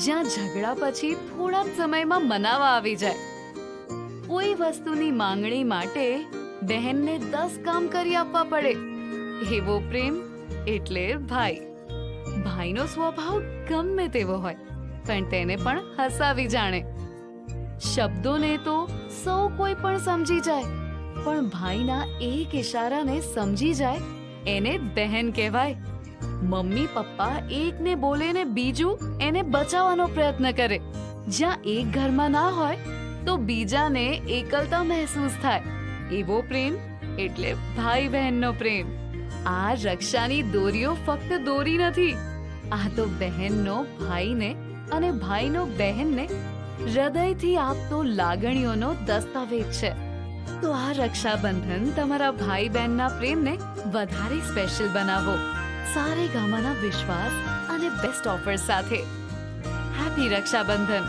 જ્યાં ઝઘડા પછી થોડા જ સમયમાં મનાવા આવી જાય. કોઈ વસ્તુની માંગણી માટે બહેનને 10 કામ કરી આપવા પડે. એવો પ્રેમ એટલે ભાઈ. ભાઈનો સ્વભાવ ગમે તેવો હોય, પણ તેને પણ હસાવી જાણે. શબ્દોને તો સૌ કોઈ પણ સમજી જાય, પણ ભાઈના એક ઇશારાને સમજી જાય એને બહેન કહેવાય. મમ્મી પપ્પા એકને બોલે ને બીજું એને બચાવવાનો પ્રયત્ન કરે. જ્યાં એક ઘરમાં ના હોય તો બીજાને એકલતા મહેસૂસ થાય. એવો પ્રેમ એટલે ભાઈ બહેનનો પ્રેમ. આ રક્ષાની દોરીઓ ફક્ત દોરી નથી, આ તો બહેનનો ભાઈને અને ભાઈનો બહેનને હૃદયથી આપતો લાગણીઓનો દસ્તાવેજ છે. તો આ રક્ષાબંધન તમારા ભાઈ બહેનના પ્રેમને વધારે સ્પેશિયલ બનાવો. સારેગામાના વિશ્વાસ અને બેસ્ટ ઓફર સાથે. હેપી રક્ષાબંધન.